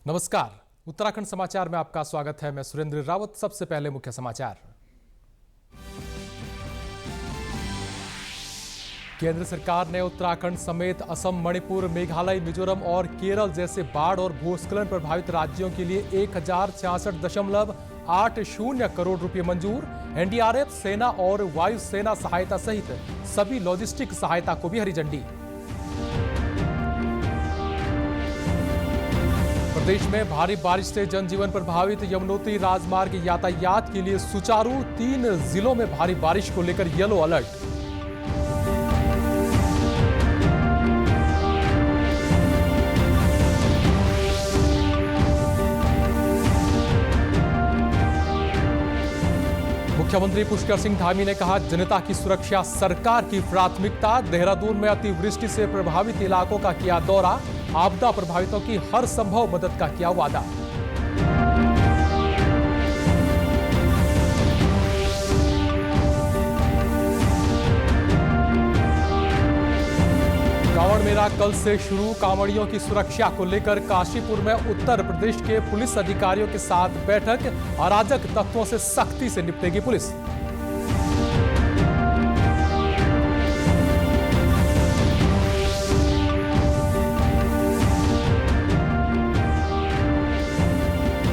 नमस्कार, उत्तराखंड समाचार में आपका स्वागत है। मैं सुरेंद्र रावत। सबसे पहले मुख्य समाचार। केंद्र सरकार ने उत्तराखंड समेत असम, मणिपुर, मेघालय, मिजोरम और केरल जैसे बाढ़ और भूस्खलन प्रभावित राज्यों के लिए 1066.80 करोड़ रुपए मंजूर। एनडीआरएफ, सेना और वायुसेना सहायता सहित सभी लॉजिस्टिक सहायता को भी हरी झंडी। प्रदेश में भारी बारिश से जनजीवन प्रभावित। यमुनोत्री राजमार्ग यातायात के लिए सुचारू। 3 जिलों में भारी बारिश को लेकर येलो अलर्ट। मुख्यमंत्री पुष्कर सिंह धामी ने कहा, जनता की सुरक्षा सरकार की प्राथमिकता। देहरादून में अतिवृष्टि से प्रभावित इलाकों का किया दौरा। आपदा प्रभावितों की हर संभव मदद का किया वादा। कांवड़ मेला कल से शुरू। कांवड़ियों की सुरक्षा को लेकर काशीपुर में उत्तर प्रदेश के पुलिस अधिकारियों के साथ बैठक। अराजक तत्वों से सख्ती से निपटेगी पुलिस।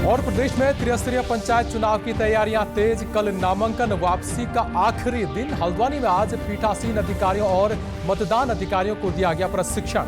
और प्रदेश में त्रिस्तरीय पंचायत चुनाव की तैयारियां तेज। कल नामांकन वापसी का आखिरी दिन। हल्द्वानी में आज पीठासीन अधिकारियों और मतदान अधिकारियों को दिया गया प्रशिक्षण।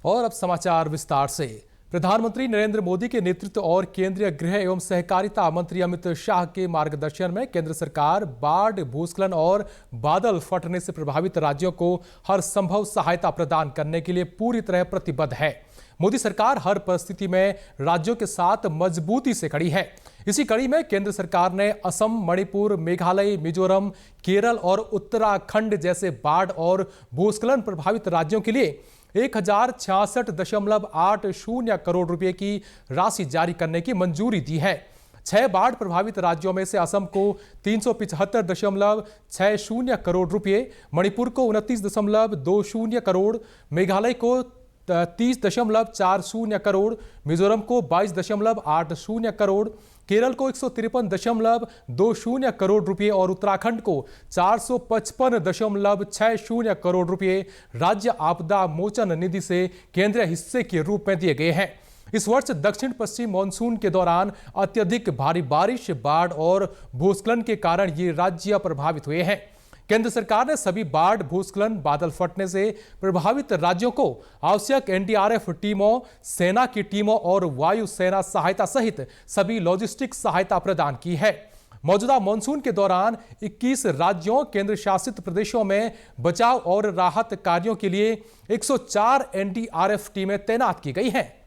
और अब समाचार विस्तार से। प्रधानमंत्री नरेंद्र मोदी के नेतृत्व और केंद्रीय गृह एवं सहकारिता मंत्री अमित शाह के मार्गदर्शन में केंद्र सरकार बाढ़, भूस्खलन और बादल फटने से प्रभावित राज्यों को हर संभव सहायता प्रदान करने के लिए पूरी तरह प्रतिबद्ध है। मोदी सरकार हर परिस्थिति में राज्यों के साथ मजबूती से खड़ी है। इसी कड़ी में केंद्र सरकार ने असम, मणिपुर, मेघालय, मिजोरम, केरल और उत्तराखंड जैसे बाढ़ और भूस्खलन प्रभावित राज्यों के लिए 1066.80 करोड़ रुपए की राशि जारी करने की मंजूरी दी है। 6 बाढ़ प्रभावित राज्यों में से असम को 375.60 करोड़ रुपए, मणिपुर को 29.20 करोड़, मेघालय को 30.40 करोड़, मिजोरम को 22.80 करोड़, केरल को 153.20 करोड़ रुपए और उत्तराखंड को 455.60 करोड़ रुपए राज्य आपदा मोचन निधि से केंद्रीय हिस्से के रूप में दिए गए हैं। इस वर्ष दक्षिण पश्चिम मानसून के दौरान अत्यधिक भारी बारिश, बाढ़ और भूस्खलन के कारण ये राज्य प्रभावित हुए हैं। केंद्र सरकार ने सभी बाढ़, भूस्खलन, बादल फटने से प्रभावित राज्यों को आवश्यक एनडीआरएफ टीमों, सेना की टीमों और वायुसेना सहायता सहित सभी लॉजिस्टिक सहायता प्रदान की है। मौजूदा मानसून के दौरान 21 राज्यों, केंद्र शासित प्रदेशों में बचाव और राहत कार्यों के लिए 104 एनडीआरएफ टीमें तैनात की गई हैं।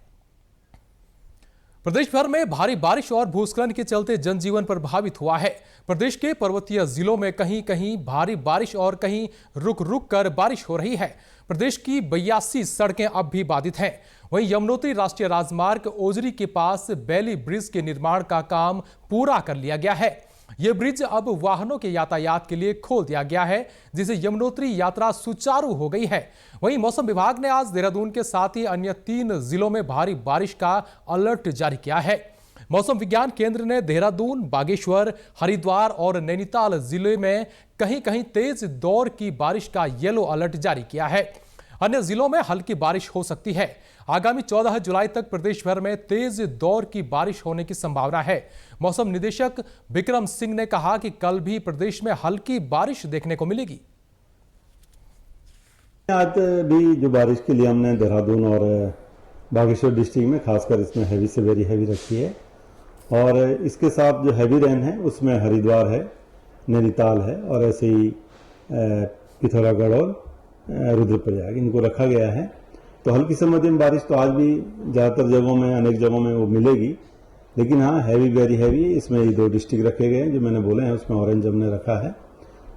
प्रदेश भर में भारी बारिश और भूस्खलन के चलते जनजीवन प्रभावित हुआ है। प्रदेश के पर्वतीय जिलों में कहीं कहीं भारी बारिश और कहीं रुक रुक कर बारिश हो रही है। प्रदेश की 82 सड़कें अब भी बाधित हैं। वहीं यमुनोत्री राष्ट्रीय राजमार्ग ओजरी के पास बेली ब्रिज के निर्माण का काम पूरा कर लिया गया है। यह ब्रिज अब वाहनों के यातायात के लिए खोल दिया गया है, जिससे यमुनोत्री यात्रा सुचारू हो गई है। वहीं मौसम विभाग ने आज देहरादून के साथ ही अन्य 3 जिलों में भारी बारिश का अलर्ट जारी किया है। मौसम विज्ञान केंद्र ने देहरादून, बागेश्वर, हरिद्वार और नैनीताल जिले में कहीं कहीं तेज दौर की बारिश का येलो अलर्ट जारी किया है। अन्य जिलों में हल्की बारिश हो सकती है। आगामी 14 जुलाई तक प्रदेश भर में तेज दौर की बारिश होने की संभावना है। मौसम निदेशक विक्रम सिंह ने कहा कि कल भी प्रदेश में हल्की बारिश देखने को मिलेगी। आज भी जो बारिश के लिए हमने देहरादून और बागेश्वर डिस्ट्रिक्ट में खासकर इसमें हैवी से वेरी हैवी रखी है। और इसके साथ जो हैवी रेन है उसमें हरिद्वार है, नैनीताल है और ऐसे ही पिथौरागढ़ और रुद्रप्रयाग इनको रखा गया है। तो हल्की से मध्यम बारिश तो आज भी ज़्यादातर जगहों में, अनेक जगहों में वो मिलेगी। लेकिन हाँ, हैवी वेरी हैवी इसमें ये 2 डिस्ट्रिक्ट रखे गए हैं जो मैंने बोले हैं, उसमें ऑरेंज हमने रखा है।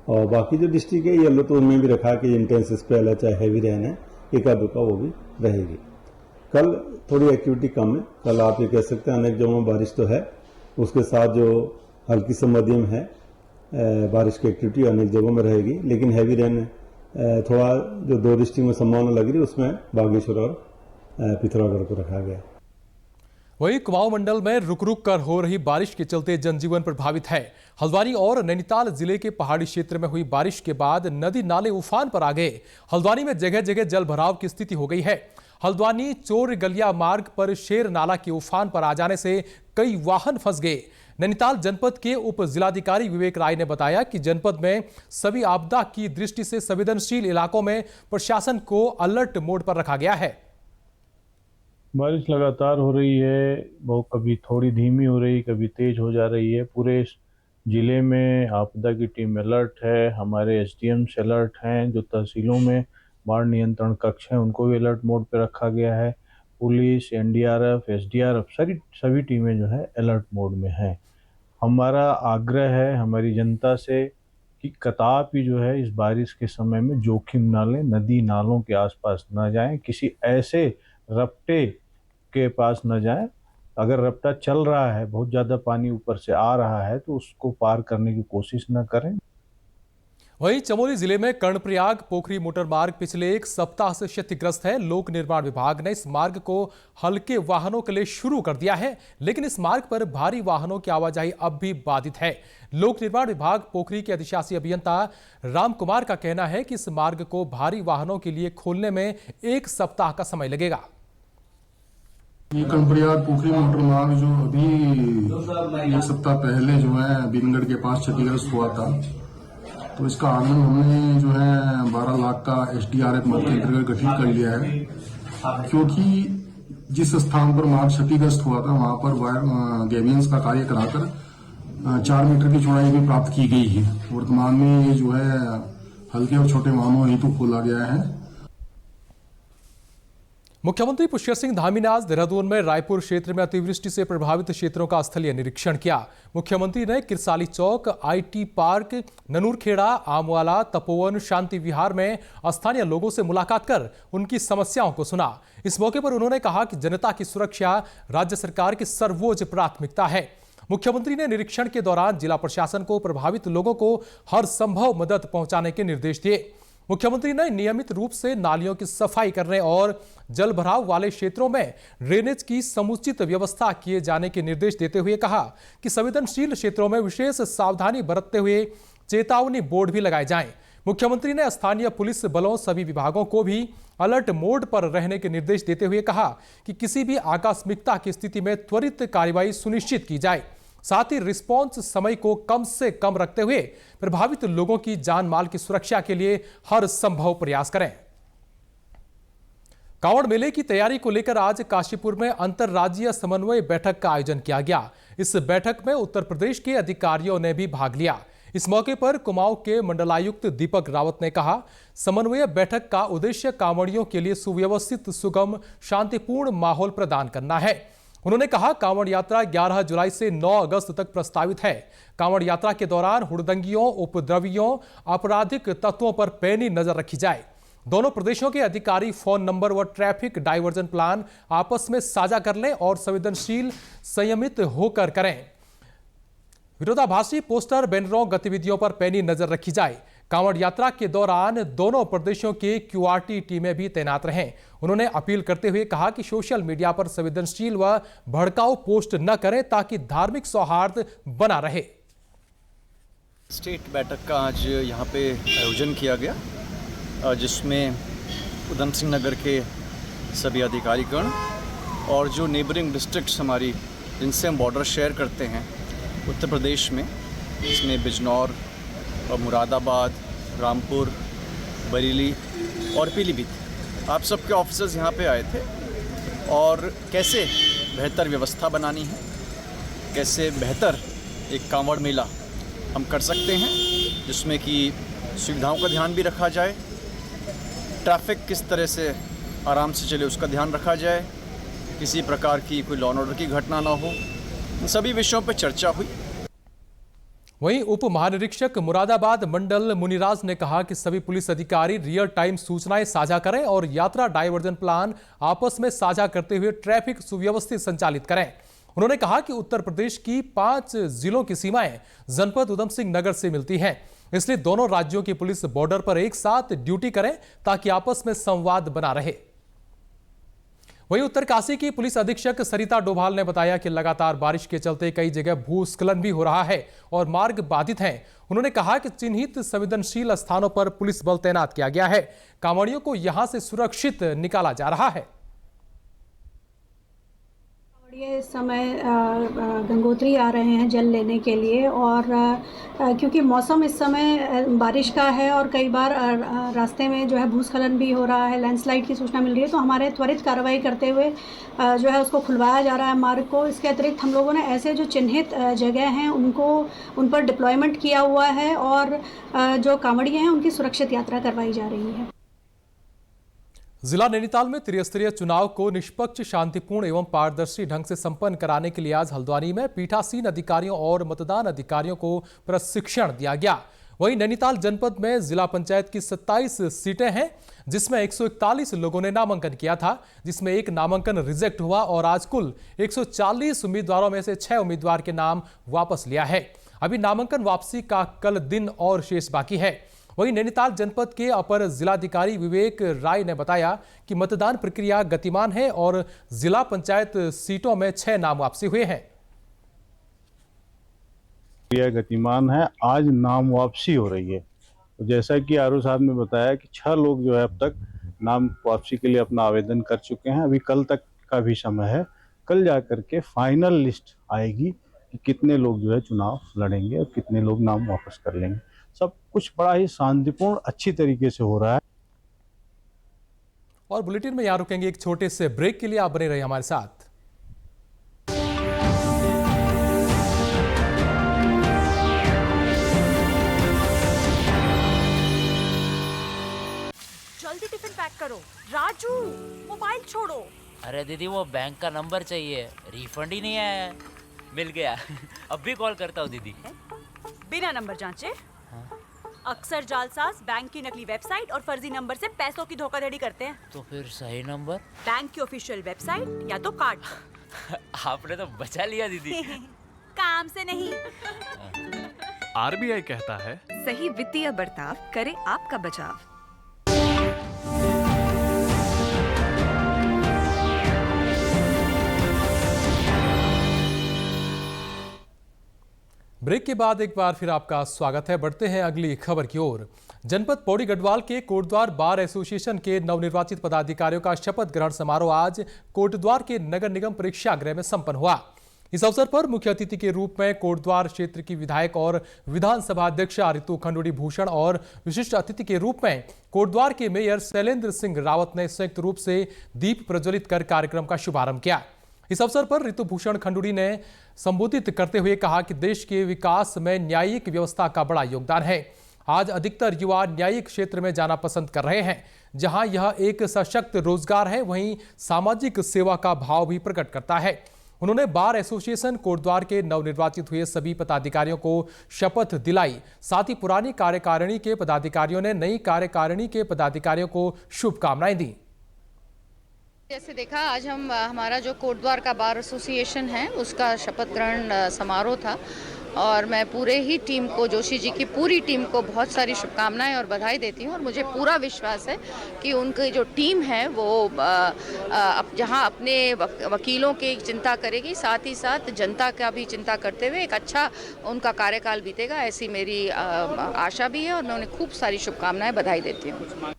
और बाकी जो डिस्ट्रिक्ट है येलो तो उनमें भी रखा कि इंटेंस स्पेल है, चाहे हैवी रेन है, एका दुका वो भी रहेगी। कल थोड़ी एक्टिविटी कम है। कल आप ये कह सकते हैं अनेक जगहों में बारिश तो है, उसके साथ जो हल्की से मध्यम है बारिश की एक्टिविटी अनेक जगहों में रहेगी। लेकिन हैवी रेन थोड़ा जो 2 डिस्ट्रिक्ट में संभावना लग रही है उसमें बागेश्वर और पिथौरागढ़ को रखा गया। वहीं कुमाऊं मंडल में रुक रुक कर हो रही बारिश के चलते जनजीवन प्रभावित है। हल्द्वानी और नैनीताल जिले के पहाड़ी क्षेत्र में हुई बारिश के बाद नदी नाले उफान पर आ गए। हल्द्वानी में जगह जगह जल भराव की स्थिति हो गई है। हल्द्वानी चोर गलिया मार्ग पर शेर नाला के उफान पर आ जाने से कई वाहन फंस गए। नैनीताल जनपद के उप जिलाधिकारी विवेक राय ने बताया कि जनपद में सभी आपदा की दृष्टि से संवेदनशील इलाकों में प्रशासन को अलर्ट मोड पर रखा गया है। बारिश लगातार हो रही है, वो कभी थोड़ी धीमी हो रही, कभी तेज हो जा रही है। पूरे जिले में आपदा की टीम अलर्ट है, हमारे एसडीएम से अलर्ट हैं, जो तहसीलों में बाढ़ नियंत्रण कक्ष हैं उनको भी अलर्ट मोड पे रखा गया है। पुलिस, एनडीआरएफ, एसडीआरएफ सभी टीमें जो है अलर्ट मोड में हैं। हमारा आग्रह है हमारी जनता से कि कदापि जो है इस बारिश के समय में जोखिम ना लें, नदी नालों के आसपास ना जाएं, किसी ऐसे रपटे के पास न जाएं। अगर रपटा चल रहा है, बहुत ज़्यादा पानी ऊपर से आ रहा है, तो उसको पार करने की कोशिश न करें। वहीं चमोली जिले में कर्णप्रयाग पोखरी मोटर मार्ग पिछले एक सप्ताह से क्षतिग्रस्त है। लोक निर्माण विभाग ने इस मार्ग को हल्के वाहनों के लिए शुरू कर दिया है, लेकिन इस मार्ग पर भारी वाहनों की आवाजाही अब भी बाधित है। लोक निर्माण विभाग पोखरी के अधिशासी अभियंता राम कुमार का कहना है कि इस मार्ग को भारी वाहनों के लिए खोलने में 1 सप्ताह का समय लगेगा। ये कर्णप्रयाग पोखरी मोटर मार्ग जो अभी 1 सप्ताह पहले जो है बीनगढ़ के पास क्षतिग्रस्त हुआ था, तो इसका आंकलन हमने जो है 12 लाख का एसडीआरएफ मद के अंतर्गत गठित कर लिया है, क्योंकि जिस स्थान पर मार्ग क्षतिग्रस्त हुआ था वहां पर गैबियंस का कार्य कराकर 4 मीटर की चौड़ाई भी प्राप्त की गई है। वर्तमान में ये जो है हल्के और छोटे वाहनों हेतु खोला गया है। मुख्यमंत्री पुष्कर सिंह धामी ने आज देहरादून में रायपुर क्षेत्र में अतिवृष्टि से प्रभावित क्षेत्रों का स्थलीय निरीक्षण किया। मुख्यमंत्री ने किरसाली चौक, आईटी पार्क, ननूरखेड़ा, आमवाला, तपोवन, शांति विहार में स्थानीय लोगों से मुलाकात कर उनकी समस्याओं को सुना। इस मौके पर उन्होंने कहा कि जनता की सुरक्षा राज्य सरकार की सर्वोच्च प्राथमिकता है। मुख्यमंत्री ने निरीक्षण के दौरान जिला प्रशासन को प्रभावित लोगों को हर संभव मदद पहुंचाने के निर्देश दिए। मुख्यमंत्री ने नियमित रूप से नालियों की सफाई करने और जल भराव वाले क्षेत्रों में ड्रेनेज की समुचित व्यवस्था किए जाने के निर्देश देते हुए कहा कि संवेदनशील क्षेत्रों में विशेष सावधानी बरतते हुए चेतावनी बोर्ड भी लगाए जाएं। मुख्यमंत्री ने स्थानीय पुलिस बलों सभी विभागों को भी अलर्ट मोड पर रहने के निर्देश देते हुए कहा कि किसी भी आकस्मिकता की स्थिति में त्वरित कार्रवाई सुनिश्चित की जाए। साथ ही रिस्पॉन्स समय को कम से कम रखते हुए प्रभावित लोगों की जान माल की सुरक्षा के लिए हर संभव प्रयास करें। कांवड़ मेले की तैयारी को लेकर आज काशीपुर में अंतर्राज्यीय समन्वय बैठक का आयोजन किया गया। इस बैठक में उत्तर प्रदेश के अधिकारियों ने भी भाग लिया। इस मौके पर कुमाऊं के मंडलायुक्त दीपक रावत ने कहा, समन्वय बैठक का उद्देश्य कांवड़ियों के लिए सुव्यवस्थित, सुगम, शांतिपूर्ण माहौल प्रदान करना है। उन्होंने कहा, कांवड़ यात्रा 11 जुलाई से 9 अगस्त तक प्रस्तावित है। कांवड़ यात्रा के दौरान हुड़दंगियों, उपद्रवियों, आपराधिक तत्वों पर पैनी नजर रखी जाए। दोनों प्रदेशों के अधिकारी फोन नंबर व ट्रैफिक डाइवर्जन प्लान आपस में साझा कर लें और संवेदनशील, संयमित होकर करें। विरोधाभासी पोस्टर, बैनरों, गतिविधियों पर पैनी नजर रखी जाए। कांवड़ यात्रा के दौरान दोनों प्रदेशों के क्यूआरटी टीमें भी तैनात रहें। उन्होंने अपील करते हुए कहा कि सोशल मीडिया पर संवेदनशील व भड़काऊ पोस्ट न करें ताकि धार्मिक सौहार्द बना रहे। स्टेट बैठक का आज यहाँ पे आयोजन किया गया, जिसमें उधम सिंह नगर के सभी अधिकारीगण और जो नेबरिंग डिस्ट्रिक्ट्स हमारी जिनसे हम बॉर्डर शेयर करते हैं उत्तर प्रदेश में, इसमें बिजनौर और मुरादाबाद, रामपुर, बरेली और पीलीभीत, आप सबके ऑफिसर्स यहाँ पे आए थे और कैसे बेहतर व्यवस्था बनानी है, कैसे बेहतर एक कांवड़ मेला हम कर सकते हैं जिसमें कि सुविधाओं का ध्यान भी रखा जाए, ट्रैफिक किस तरह से आराम से चले उसका ध्यान रखा जाए, किसी प्रकार की कोई लॉ एंड ऑर्डर की घटना ना हो, इन सभी विषयों पर चर्चा हुई। वहीं उप महानिरीक्षक मुरादाबाद मंडल मुनिराज ने कहा कि सभी पुलिस अधिकारी रियल टाइम सूचनाएं साझा करें और यात्रा डायवर्जन प्लान आपस में साझा करते हुए ट्रैफिक सुव्यवस्थित संचालित करें। उन्होंने कहा कि उत्तर प्रदेश की 5 जिलों की सीमाएं जनपद उधम सिंह नगर से मिलती हैं, इसलिए दोनों राज्यों की पुलिस बॉर्डर पर एक साथ ड्यूटी करें ताकि आपस में संवाद बना रहे। वहीं उत्तरकाशी की पुलिस अधीक्षक सरिता डोभाल ने बताया कि लगातार बारिश के चलते कई जगह भूस्खलन भी हो रहा है और मार्ग बाधित हैं। उन्होंने कहा कि चिन्हित संवेदनशील स्थानों पर पुलिस बल तैनात किया गया है। कांवड़ियों को यहां से सुरक्षित निकाला जा रहा है। ये इस समय गंगोत्री आ रहे हैं जल लेने के लिए और क्योंकि मौसम इस समय बारिश का है और कई बार रास्ते में जो है भूस्खलन भी हो रहा है, लैंडस्लाइड की सूचना मिल रही है, तो हमारे त्वरित कार्रवाई करते हुए जो है उसको खुलवाया जा रहा है मार्ग को। इसके अतिरिक्त हम लोगों ने ऐसे जो चिन्हित जगह हैं उन पर डिप्लॉयमेंट किया हुआ है और जो कांवड़िए हैं उनकी सुरक्षित यात्रा करवाई जा रही है। जिला नैनीताल में त्रिस्तरीय चुनाव को निष्पक्ष, शांतिपूर्ण एवं पारदर्शी ढंग से संपन्न कराने के लिए आज हल्द्वानी में पीठासीन अधिकारियों और मतदान अधिकारियों को प्रशिक्षण दिया गया। वहीं नैनीताल जनपद में जिला पंचायत की 27 सीटें हैं, जिसमें 141 लोगों ने नामांकन किया था, जिसमें एक नामांकन रिजेक्ट हुआ और आज कुल 140 उम्मीदवारों में से 6 उम्मीदवार के नाम वापस लिया है। अभी नामांकन वापसी का कल दिन और शेष बाकी है। वहीं नैनीताल जनपद के अपर जिलाधिकारी विवेक राय ने बताया कि मतदान प्रक्रिया गतिमान है और जिला पंचायत सीटों में 6 नाम वापसी हुए हैं। प्रक्रिया गतिमान है, आज नाम वापसी हो रही है। तो जैसा कि आरू साहब ने बताया कि 6 लोग जो है अब तक नाम वापसी के लिए अपना आवेदन कर चुके हैं। अभी कल तक का भी समय है, कल जाकर के फाइनल लिस्ट आएगी कि कितने लोग जो है चुनाव लड़ेंगे और कितने लोग नाम वापस कर लेंगे। सब कुछ बड़ा ही शांतिपूर्ण अच्छी तरीके से हो रहा है। और बुलेटिन में यहां रुकेंगे एक छोटे से ब्रेक के लिए, आप बने रहिए हमारे साथ। जल्दी टिफिन पैक करो। राजू, मोबाइल छोड़ो। अरे दीदी वो बैंक का नंबर चाहिए, रिफंड ही नहीं आया है। मिल गया। अब भी कॉल करता हूँ दीदी। बिना नंबर जांचे? अक्सर जालसाज बैंक की नकली वेबसाइट और फर्जी नंबर से पैसों की धोखाधड़ी करते हैं। तो फिर सही नंबर? बैंक की ऑफिशियल वेबसाइट या तो कार्ड। आपने तो बचा लिया दीदी। काम से नहीं। आरबीआई कहता है, सही वित्तीय बर्ताव करे आपका बचाव। ब्रेक के बाद एक बार फिर आपका स्वागत है। बढ़ते हैं अगली खबर की ओर। जनपद पौड़ी गढ़वाल के कोटद्वार बार एसोसिएशन के नवनिर्वाचित पदाधिकारियों का शपथ ग्रहण समारोह आज कोटद्वार के नगर निगम परीक्षागृह में संपन्न हुआ। इस अवसर पर मुख्य अतिथि के रूप में कोटद्वार क्षेत्र की विधायक और विधानसभा अध्यक्ष रितु खंडूड़ी भूषण और विशिष्ट अतिथि के रूप में कोटद्वार के मेयर शैलेंद्र सिंह रावत ने संयुक्त रूप से दीप प्रज्वलित कर कार्यक्रम का शुभारंभ किया। इस अवसर पर रितु भूषण खंडूड़ी ने संबोधित करते हुए कहा कि देश के विकास में न्यायिक व्यवस्था का बड़ा योगदान है। आज अधिकतर युवा न्यायिक क्षेत्र में जाना पसंद कर रहे हैं। जहां यह एक सशक्त रोजगार है, वहीं सामाजिक सेवा का भाव भी प्रकट करता है। उन्होंने बार एसोसिएशन कोटद्वार के नवनिर्वाचित हुए सभी पदाधिकारियों को शपथ दिलाई। साथ ही पुरानी कार्यकारिणी के पदाधिकारियों ने नई कार्यकारिणी के पदाधिकारियों को शुभकामनाएं दी। जैसे देखा, आज हमारा जो कोटद्वार का बार एसोसिएशन है उसका शपथ ग्रहण समारोह था और मैं पूरे ही टीम को, जोशी जी की पूरी टीम को बहुत सारी शुभकामनाएं और बधाई देती हूं। और मुझे पूरा विश्वास है कि उनकी जो टीम है वो जहां अपने वकीलों की चिंता करेगी, साथ ही साथ जनता का भी चिंता करते हुए एक अच्छा उनका कार्यकाल बीतेगा, ऐसी मेरी आशा भी है और मैं उन्हें खूब सारी शुभकामनाएं बधाई देती हूँ।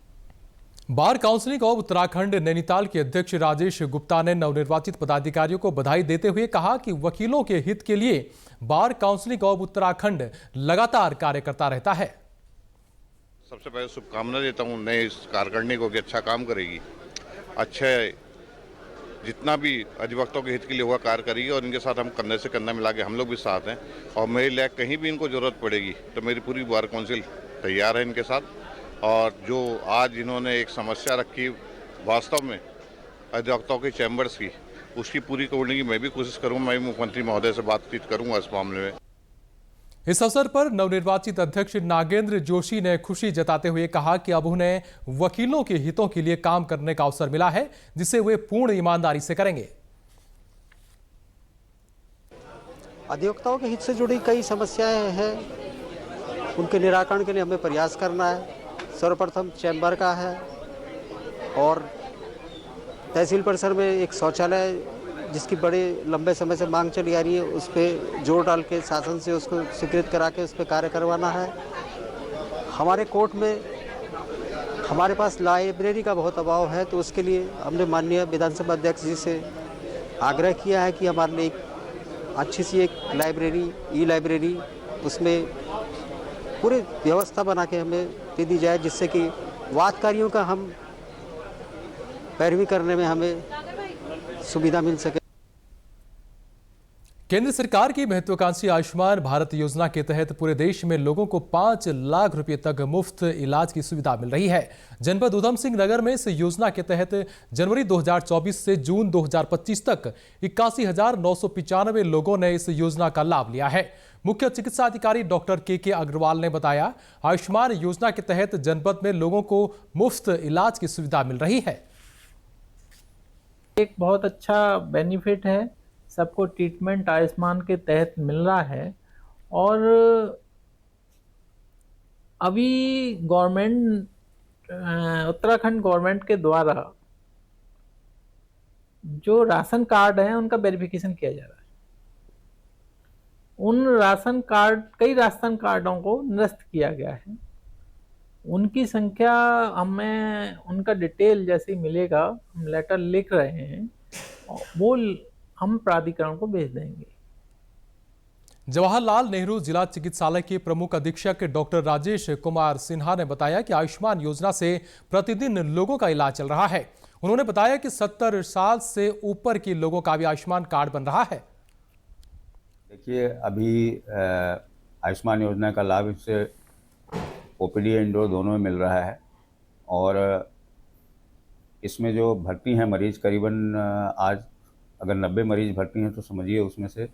बार काउंसिलिंग ऑफ उत्तराखंड नैनीताल के अध्यक्ष राजेश गुप्ता ने नवनिर्वाचित पदाधिकारियों को बधाई देते हुए कहा कि वकीलों के हित के लिए बार काउंसिलिंग ऑफ उत्तराखंड लगातार कार्य करता रहता है। सबसे पहले शुभकामना देता हूँ नए इस कार्यकारिणी को कि अच्छा काम करेगी, अच्छे जितना भी अधिवक्ताओं के हित के लिए हुआ कार्य करेगी और इनके साथ हम कंधे से कंधा मिला के हम लोग भी साथ हैं। और मेरे लिए कहीं भी इनको जरूरत पड़ेगी तो मेरी पूरी बार काउंसिल तैयार है इनके साथ। और जो आज इन्होंने एक समस्या रखी वास्तव में अधिवक्ताओं के चैम्बर्स की, उसकी पूरी करने की मैं भी कोशिश करूँगा। मैं मुख्यमंत्री महोदय से बातचीत करूँगा इस मामले में। इस अवसर पर नवनिर्वाचित अध्यक्ष नागेंद्र जोशी ने खुशी जताते हुए कहा कि अब उन्हें वकीलों के हितों के लिए काम करने का अवसर मिला है, जिसे वे पूर्ण ईमानदारी से करेंगे। अधिवक्ताओं के हित से जुड़ी कई समस्याएं हैं, उनके निराकरण के लिए हमें प्रयास करना है। सर्वप्रथम चैम्बर का है और तहसील परिसर में एक शौचालय जिसकी बड़े लंबे समय से मांग चली आ रही है, उस पर जोर डाल के शासन से उसको स्वीकृत करा के उस पर कार्य करवाना है। हमारे कोर्ट में हमारे पास लाइब्रेरी का बहुत अभाव है, तो उसके लिए हमने माननीय विधानसभा अध्यक्ष जी से आग्रह किया है कि हमारे लिए एक अच्छी सी एक लाइब्रेरी, ई लाइब्रेरी, उसमें पूरी व्यवस्था बना के हमें दे दी जाए, जिससे कि वादकारियों का हम पैरवी करने में हमें सुविधा मिल सके। केंद्र सरकार की महत्वाकांक्षी आयुष्मान भारत योजना के तहत पूरे देश में लोगों को 5 लाख रुपए तक मुफ्त इलाज की सुविधा मिल रही है। जनपद उधम सिंह नगर में इस योजना के तहत जनवरी 2024 से जून 2025 तक 81,995 लोगों ने इस योजना का लाभ लिया है। मुख्य चिकित्सा अधिकारी डॉक्टर के अग्रवाल ने बताया, आयुष्मान योजना के तहत जनपद में लोगों को मुफ्त इलाज की सुविधा मिल रही है। एक बहुत अच्छा बेनिफिट है, सबको ट्रीटमेंट आयुष्मान के तहत मिल रहा है। और अभी गवर्नमेंट, उत्तराखंड गवर्नमेंट के द्वारा जो राशन कार्ड हैं उनका वेरिफिकेशन किया जा रहा है। कई राशन कार्डों को निरस्त किया गया है। उनकी संख्या हमें, उनका डिटेल जैसे ही मिलेगा हम लेटर लिख रहे हैं, वो हम प्राधिकरण को भेज देंगे। जवाहरलाल नेहरू जिला चिकित्सालय के प्रमुख अधीक्षक डॉक्टर राजेश कुमार सिन्हा ने बताया कि आयुष्मान योजना से प्रतिदिन लोगों का इलाज चल रहा है। उन्होंने बताया कि 70 साल से ऊपर के लोगों का भी आयुष्मान कार्ड बन रहा है। देखिए, अभी आयुष्मान योजना का लाभ इससे ओपीडी इंडोर दोनों में मिल रहा है। और इसमें जो भर्ती हैं मरीज, करीबन आज अगर 90 मरीज भर्ती हैं तो समझिए उसमें से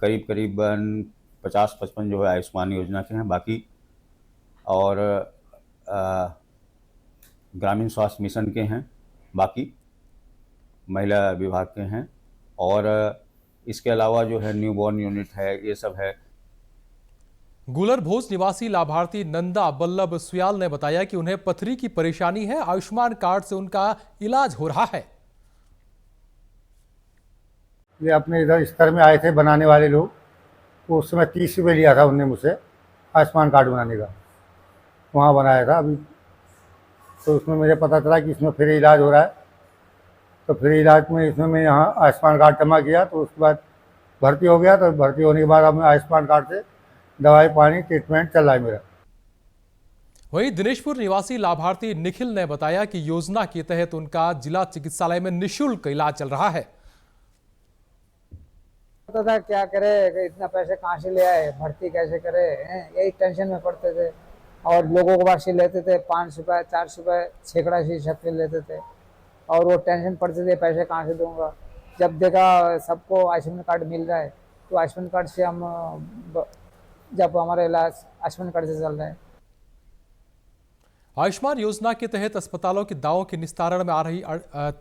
करीबन 50-55 जो है आयुष्मान योजना के हैं। बाकी और ग्रामीण स्वास्थ्य मिशन के हैं, बाकी महिला विभाग के हैं। और इसके अलावा जो है न्यूबॉर्न यूनिट है, ये सब है। गुलर भोज निवासी लाभार्थी नंदा बल्लभ सुयाल ने बताया कि उन्हें पथरी की परेशानी है, आयुष्मान कार्ड से उनका इलाज हो रहा है। ये अपने इधर स्तर में आए थे बनाने वाले लोग, वो उस समय 30 रुपये लिया था उनने मुझसे आयुष्मान कार्ड बनाने का, वहाँ बनाया था। अभी तो उसमें मुझे पता चला कि इसमें फ्री इलाज हो रहा है, तो फ्री इलाज में इसमें मैं यहाँ आयुष्मान कार्ड जमा किया, तो उसके बाद भर्ती हो गया। तो भर्ती होने के बाद अब मैं आयुष्मान कार्ड से दवाई पानी ट्रीटमेंट चल रहा है मेरा। वहीं दिनेशपुर निवासी लाभार्थी निखिल ने बताया कि योजना के तहत उनका जिला चिकित्सालय में निःशुल्क इलाज चल रहा है। पता था क्या करे, इतना पैसे कहाँ से ले आए, भर्ती कैसे करे, यही टेंशन में पड़ते थे। और लोगों को वार्षिक लेते थे 5 रुपये 4 रुपये सैकड़ा से लेते थे, और वो टेंशन पड़ते थे पैसे कहाँ से दूंगा। जब देखा सबको आयुष्मान कार्ड मिल रहा है, तो आयुष्मान कार्ड से हम, जब हमारा इलाज आयुष्मान कार्ड से चल रहा है। आयुष्मान योजना के तहत अस्पतालों के दावों के निस्तारण में आ रही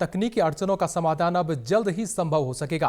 तकनीकी अड़चनों का समाधान अब जल्द ही संभव हो सकेगा।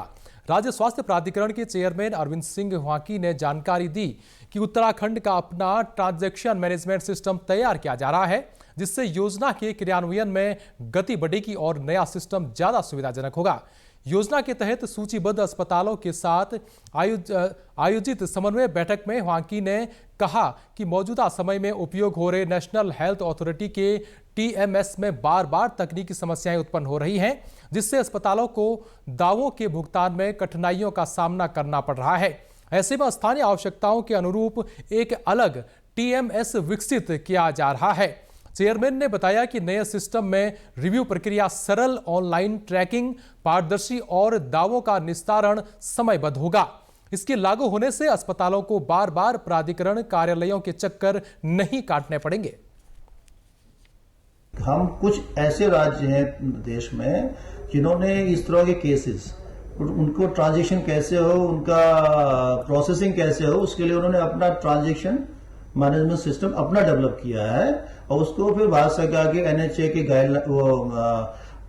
राज्य स्वास्थ्य प्राधिकरण के चेयरमैन अरविंद सिंह वाकी ने जानकारी दी कि उत्तराखंड का अपना ट्रांजैक्शन मैनेजमेंट सिस्टम तैयार किया जा रहा है, जिससे योजना के क्रियान्वयन में गति बढ़ेगी और नया सिस्टम ज्यादा सुविधाजनक होगा। योजना के तहत सूचीबद्ध अस्पतालों के साथ आयोजित समन्वय बैठक में वाकी ने कहा कि मौजूदा समय में उपयोग हो रहे नेशनल हेल्थ अथॉरिटी के टीएमएस में बार बार तकनीकी समस्याएं उत्पन्न हो रही हैं, जिससे अस्पतालों को दावों के भुगतान में कठिनाइयों का सामना करना पड़ रहा है। ऐसे में स्थानीय आवश्यकताओं के अनुरूप एक अलग टीएमएस विकसित किया जा रहा है। चेयरमैन ने बताया कि नए सिस्टम में रिव्यू प्रक्रिया सरल, ऑनलाइन ट्रैकिंग, पारदर्शी और दावों का निस्तारण समयबद्ध होगा। इसके लागू होने से अस्पतालों को बार बार प्राधिकरण कार्यालयों के चक्कर नहीं काटने पड़ेंगे। हम कुछ ऐसे राज्य हैं देश में जिन्होंने इस तरह के केसेस, उनको ट्रांजैक्शन कैसे हो, उनका प्रोसेसिंग कैसे हो, उसके लिए उन्होंने अपना ट्रांजैक्शन मैनेजमेंट सिस्टम अपना डेवलप किया है और उसको फिर भारत सरकार के एनएचए के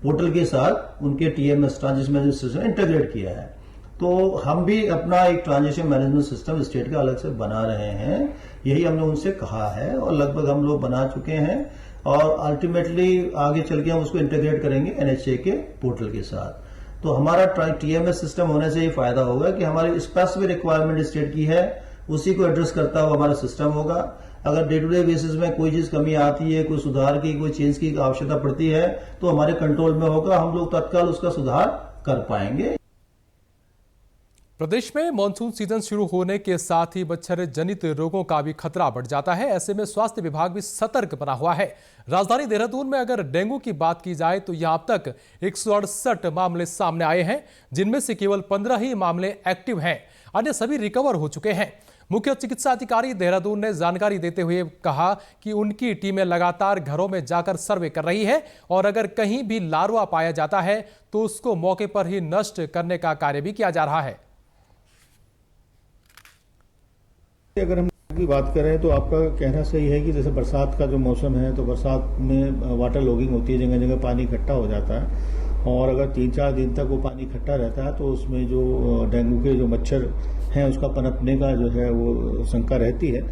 पोर्टल के साथ उनके TMS transaction management system integrate किया है। तो हम भी अपना एक ट्रांजैक्शन मैनेजमेंट सिस्टम स्टेट का अलग से बना रहे हैं, यही हमने उनसे कहा है और लगभग हम लोग बना चुके हैं। और अल्टीमेटली आगे चल के हम उसको इंटीग्रेट करेंगे NHA के पोर्टल के साथ। तो हमारा TMS सिस्टम होने से ये फायदा होगा कि हमारी स्पेसिफिक रिक्वायरमेंट स्टेट की है उसी को एड्रेस करता हुआ हमारा सिस्टम होगा। अगर डे टू डे बेसिस में कोई चीज कमी आती है, कोई सुधार की, कोई चेंज की आवश्यकता पड़ती है तो हमारे कंट्रोल में होगा, हम लोग तत्काल उसका सुधार कर पाएंगे। प्रदेश में मानसून सीजन शुरू होने के साथ ही मच्छर जनित रोगों का भी खतरा बढ़ जाता है। ऐसे में स्वास्थ्य विभाग भी सतर्क बना हुआ है। राजधानी देहरादून में अगर डेंगू की बात की जाए तो यहां अब तक 168 मामले सामने आए हैं, जिनमें से केवल 15 ही मामले एक्टिव हैं, अन्य सभी रिकवर हो चुके हैं। मुख्य चिकित्सा अधिकारी देहरादून ने जानकारी देते हुए कहा कि उनकी टीमें लगातार घरों में जाकर सर्वे कर रही है और अगर कहीं भी लार्वा पाया जाता है तो उसको मौके पर ही नष्ट करने का कार्य भी किया जा रहा है। अगर हम की बात करें तो आपका कहना सही है कि जैसे बरसात का जो मौसम है तो बरसात में वाटर लॉगिंग होती है, जगह जगह पानी इकट्ठा हो जाता है और अगर 3-4 दिन तक वो पानी इकट्ठा रहता है तो उसमें जो डेंगू के जो मच्छर हैं उसका पनपने का जो है वो शंका रहती है।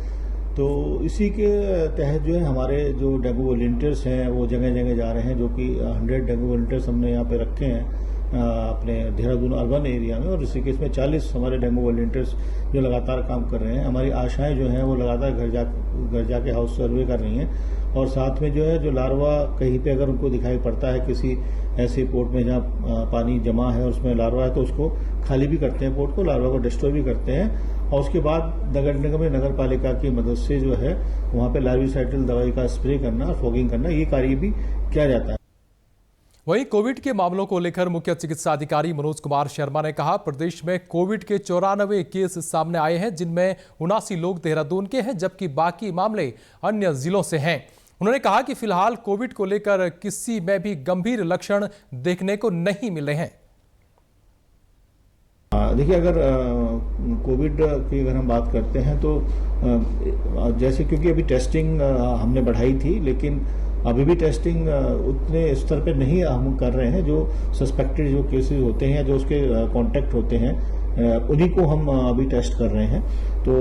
तो इसी के तहत जो है हमारे जो डेंगू वॉलंटियर्स हैं वो जगह जगह जा रहे हैं, जो कि 100 डेंगू वॉलंटियर्स हमने यहाँ पे रखे हैं अपने देहरादून अर्बन एरिया में और ऋषिकेश में 40 हमारे डेंगू वॉलंटियर्स जो लगातार काम कर रहे हैं। हमारी आशाएं जो हैं वो लगातार घर जाके हाउस सर्वे कर रही हैं और साथ में जो है जो लार्वा कहीं पे अगर उनको दिखाई पड़ता है किसी ऐसे पोर्ट में जहाँ पानी जमा है और उसमें लार्वा है तो उसको खाली भी करते हैं, पोर्ट को लार्वा को डिस्ट्रॉय भी करते हैं और उसके बाद नगर निगम में नगर पालिका की मदद से जो है वहाँ पे लार्विसाइडल दवाई का स्प्रे करना, फॉगिंग करना, ये कार्य भी किया जाता है। वहीं कोविड के मामलों को लेकर मुख्य चिकित्सा अधिकारी मनोज कुमार शर्मा ने कहा, प्रदेश में कोविड के 94 केस सामने आए हैं, जिनमें 79 लोग देहरादून के हैं, जबकि बाकी मामले अन्य जिलों से हैं। उन्होंने कहा कि फिलहाल कोविड को लेकर किसी में भी गंभीर लक्षण देखने को नहीं मिल रहे हैं। देखिए, अगर कोविड की अगर हम बात करते हैं तो जैसे क्योंकि अभी टेस्टिंग हमने बढ़ाई थी, लेकिन अभी भी टेस्टिंग उतने स्तर पे नहीं हम कर रहे हैं। जो सस्पेक्टेड जो केसेस होते हैं, जो उसके कांटेक्ट होते हैं, उन्हीं को हम अभी टेस्ट कर रहे हैं। तो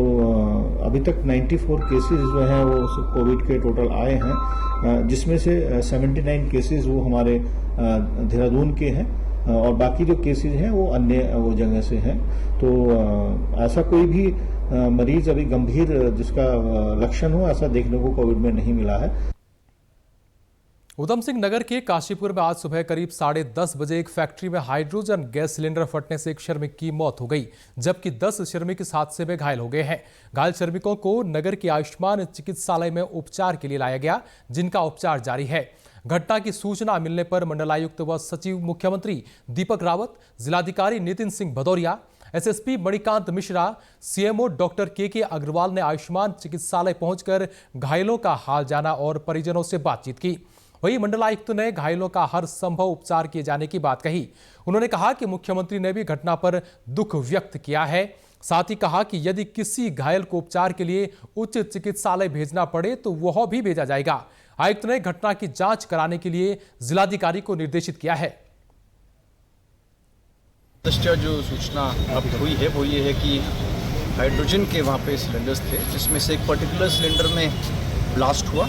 अभी तक 94 केसेस जो हैं वो कोविड के टोटल आए हैं, जिसमें से 79 केसेस वो हमारे देहरादून के हैं और बाकी जो केसेस हैं वो अन्य वो जगह से हैं। तो ऐसा कोई भी मरीज अभी गंभीर जिसका लक्षण हो ऐसा देखने को कोविड में नहीं मिला है। उधम सिंह नगर के काशीपुर में आज सुबह करीब 10:30 बजे एक फैक्ट्री में हाइड्रोजन गैस सिलेंडर फटने से एक श्रमिक की मौत हो गई, जबकि 10 श्रमिक इस हादसे में घायल हो गए हैं। घायल श्रमिकों को नगर के आयुष्मान चिकित्सालय में उपचार के लिए लाया गया, जिनका उपचार जारी है। घटना की सूचना मिलने पर मंडलायुक्त व सचिव मुख्यमंत्री दीपक रावत, जिलाधिकारी Nitin Singh Bhadauria, SSP Manikant Mishra, CMO doctor के अग्रवाल ने आयुष्मान चिकित्सालय पहुंचकर घायलों का हाल जाना और परिजनों से बातचीत की। वहीं मंडलायुक्त ने घायलों का हर संभव उपचार किए जाने की बात कही। उन्होंने कहा कि मुख्यमंत्री ने भी घटना पर दुख व्यक्त किया है। साथ ही कहा कि यदि किसी घायल को उपचार के लिए उच्च चिकित्सालय भेजना पड़े तो वह भी भेजा जाएगा। आयुक्त ने घटना की जांच कराने के लिए जिलाधिकारी को निर्देशित किया है। जो सूचना अब हुई है वो ये है कि हाइड्रोजन के वहाँ पे सिलेंडर्स थे, जिसमें से एक पर्टिकुलर सिलेंडर में ब्लास्ट हुआ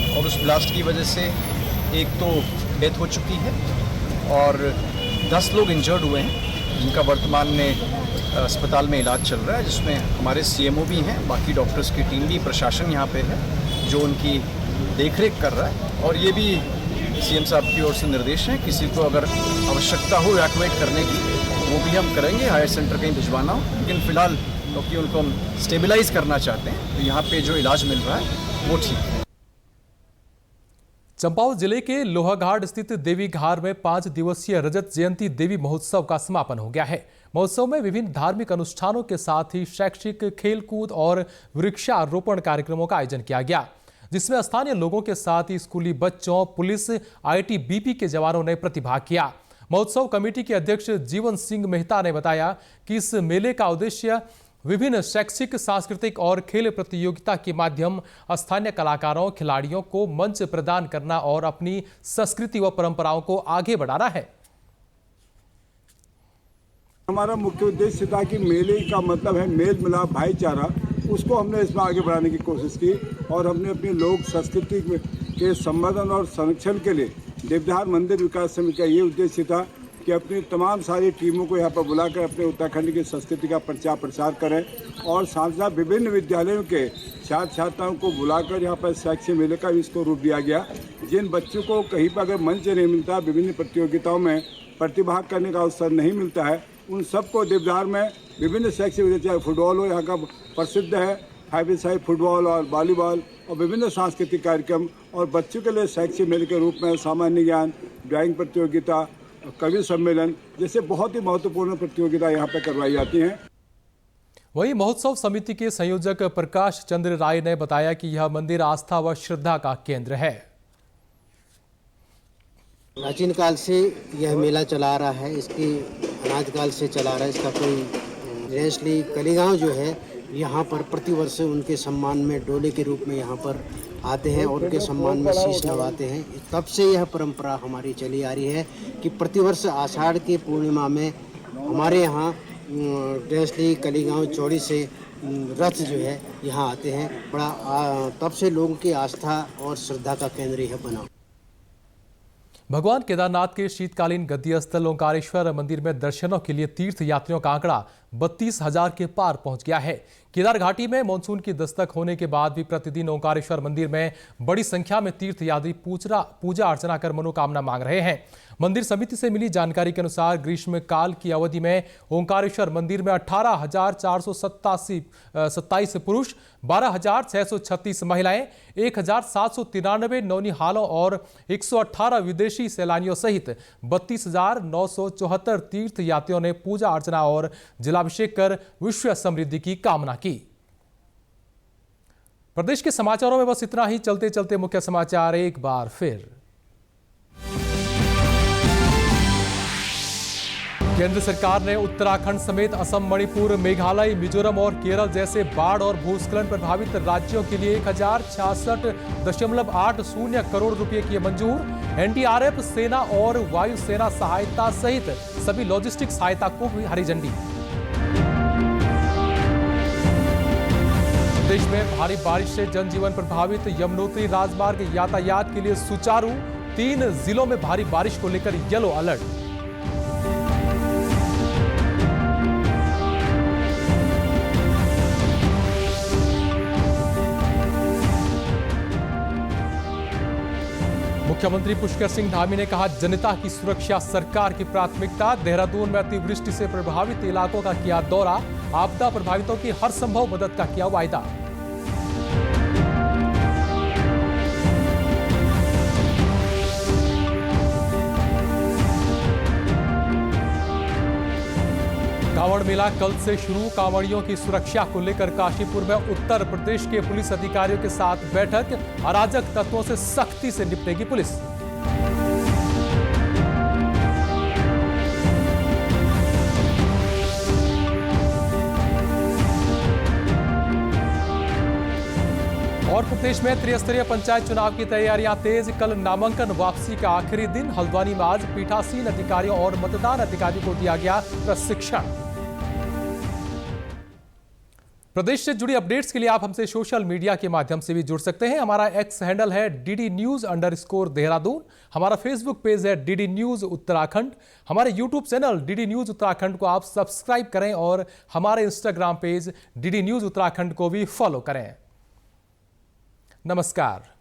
और उस ब्लास्ट की वजह से एक तो डेथ हो चुकी है और 10 लोग इंजर्ड हुए हैं, जिनका वर्तमान में अस्पताल में इलाज चल रहा है, जिसमें हमारे CMO भी हैं, बाकी डॉक्टर्स की टीम भी, प्रशासन यहाँ पे है जो उनकी देखरेख कर रहा है। और ये भी CM साहब की ओर से निर्देश है, किसी को अगर आवश्यकता हो इवैक्यूएट करने की वो भी हम करेंगे, हायर सेंटर कहीं भिजवाना हो। लेकिन फिलहाल क्योंकि उनको हम स्टेबलाइज करना चाहते हैं तो यहाँ पे जो इलाज मिल रहा है वो ठीक है। चंपावत जिले के लोहाघाट स्थित देवी घाट में 5 दिवसीय रजत जयंती देवी महोत्सव का समापन हो गया है। महोत्सव में विभिन्न धार्मिक अनुष्ठानों के साथ ही शैक्षिक, खेलकूद और वृक्षारोपण कार्यक्रमों का आयोजन किया गया, जिसमें स्थानीय लोगों के साथ ही स्कूली बच्चों, पुलिस, ITBP के जवानों ने प्रतिभाग किया। महोत्सव कमेटी के अध्यक्ष जीवन सिंह मेहता ने बताया कि इस मेले का उद्देश्य विभिन्न शैक्षिक, सांस्कृतिक और खेल प्रतियोगिता के माध्यम स्थानीय कलाकारों, खिलाड़ियों को मंच प्रदान करना और अपनी संस्कृति व परंपराओं को आगे बढ़ाना है। हमारा मुख्य उद्देश्य था कि मेले का मतलब है मेल मिलाप, भाईचारा, उसको हमने इसमें आगे बढ़ाने की कोशिश की और हमने अपनी लोक संस्कृति के संवर्धन और संरक्षण के लिए देवधार मंदिर विकास समिति का ये उद्देश्य था कि अपनी तमाम सारी टीमों को यहाँ पर बुलाकर अपने उत्तराखंड की संस्कृति का प्रचार प्रसार करें और साथ साथ विभिन्न विद्यालयों के छात्र छात्राओं को बुलाकर यहाँ पर शैक्षिक मेले का भी इसको रूप दिया गया। जिन बच्चों को कहीं पर अगर मंच नहीं मिलता, विभिन्न प्रतियोगिताओं में प्रतिभाग करने का अवसर नहीं मिलता है, उन सबको देवधार में विभिन्न शैक्षिक, चाहे फुटबॉल हो, यहाँ का प्रसिद्ध है 5-a-side फुटबॉल और वॉलीबॉल और विभिन्न सांस्कृतिक कार्यक्रम, और बच्चों के लिए शैक्षिक मेले के रूप में सामान्य ज्ञान, ड्राइंग प्रतियोगिता, कवि सम्मेलन जैसे बहुत ही महत्वपूर्ण प्रतियोगिता यहाँ पर करवाई जाती हैं। वहीं महोत्सव समिति के संयोजक प्रकाश चंद्र राय ने बताया कि यह मंदिर आस्था व श्रद्धा का केंद्र है। प्राचीन काल से यह मेला चला आ रहा है, इसकी अनादिकाल से चला आ रहा है। इसका कोई रेसली कलीगांव जो है यहाँ पर प्रतिवर्ष उनके सम्मान में डोले के रूप में यहाँ पर आते हैं और उनके सम्मान में शीश नवाते हैं। तब से यह परंपरा हमारी चली आ रही है कि प्रतिवर्ष आषाढ़ की पूर्णिमा में हमारे यहाँ रेसली कलीगांव चौड़ी से रथ जो है यहाँ आते हैं। बड़ा तब से लोगों की आस्था और श्रद्धा का केंद्र यह बना। भगवान केदारनाथ के शीतकालीन गद्दी स्थल ओंकारेश्वर मंदिर में दर्शनों के लिए तीर्थ यात्रियों का आंकड़ा 32,000 के पार पहुंच गया है। केदार घाटी में मानसून की दस्तक होने के बाद भी प्रतिदिन ओंकारेश्वर मंदिर में बड़ी संख्या में तीर्थ यात्री पूजा अर्चना कर मनोकामना मांग रहे हैं। मंदिर समिति से मिली जानकारी के अनुसार ग्रीष्म काल की अवधि में ओंकारेश्वर मंदिर में 18,427 पुरुष, 12,636 महिलाएं, 1,793 नौनिहालों और 118 विदेशी सैलानियों सहित 32,974 तीर्थ यात्रियों ने पूजा अर्चना और जलाभिषेक कर विश्व समृद्धि की कामना की। प्रदेश के समाचारों में बस इतना ही। चलते चलते मुख्य समाचार एक बार फिर। केंद्र सरकार ने उत्तराखंड समेत असम, मणिपुर, मेघालय, मिजोरम और केरल जैसे बाढ़ और भूस्खलन प्रभावित राज्यों के लिए 1066.80 करोड़ रुपए किए मंजूर। एनडीआरएफ, सेना और वायुसेना सहायता सहित सभी लॉजिस्टिक सहायता को हुई हरी झंडी। प्रदेश में भारी बारिश से जनजीवन प्रभावित, यमुनोत्री राजमार्ग यातायात के लिए सुचारू। 3 जिलों में भारी बारिश को लेकर येलो अलर्ट। मुख्यमंत्री पुष्कर सिंह धामी ने कहा, जनता की सुरक्षा सरकार की प्राथमिकता। देहरादून में अतिवृष्टि से प्रभावित इलाकों का किया दौरा, आपदा प्रभावितों की हर संभव मदद का किया वायदा। कांवड़ मेला कल से शुरू। कांवड़ियों की सुरक्षा को लेकर काशीपुर में उत्तर प्रदेश के पुलिस अधिकारियों के साथ बैठक। अराजक तत्वों से सख्ती से निपटेगी पुलिस। और प्रदेश में त्रिस्तरीय पंचायत चुनाव की तैयारियां तेज। कल नामांकन वापसी का आखिरी दिन। हल्द्वानी में आज पीठासीन अधिकारियों और मतदान अधिकारियों को दिया गया प्रशिक्षण। प्रदेश से जुड़ी अपडेट्स के लिए आप हमसे सोशल मीडिया के माध्यम से भी जुड़ सकते हैं। हमारा एक्स हैंडल है DD News_देहरादून। हमारा फेसबुक पेज है DD News उत्तराखंड। हमारे YouTube channel DD News Uttarakhand को आप सब्सक्राइब करें और हमारे Instagram page DD News Uttarakhand को भी फॉलो करें। नमस्कार।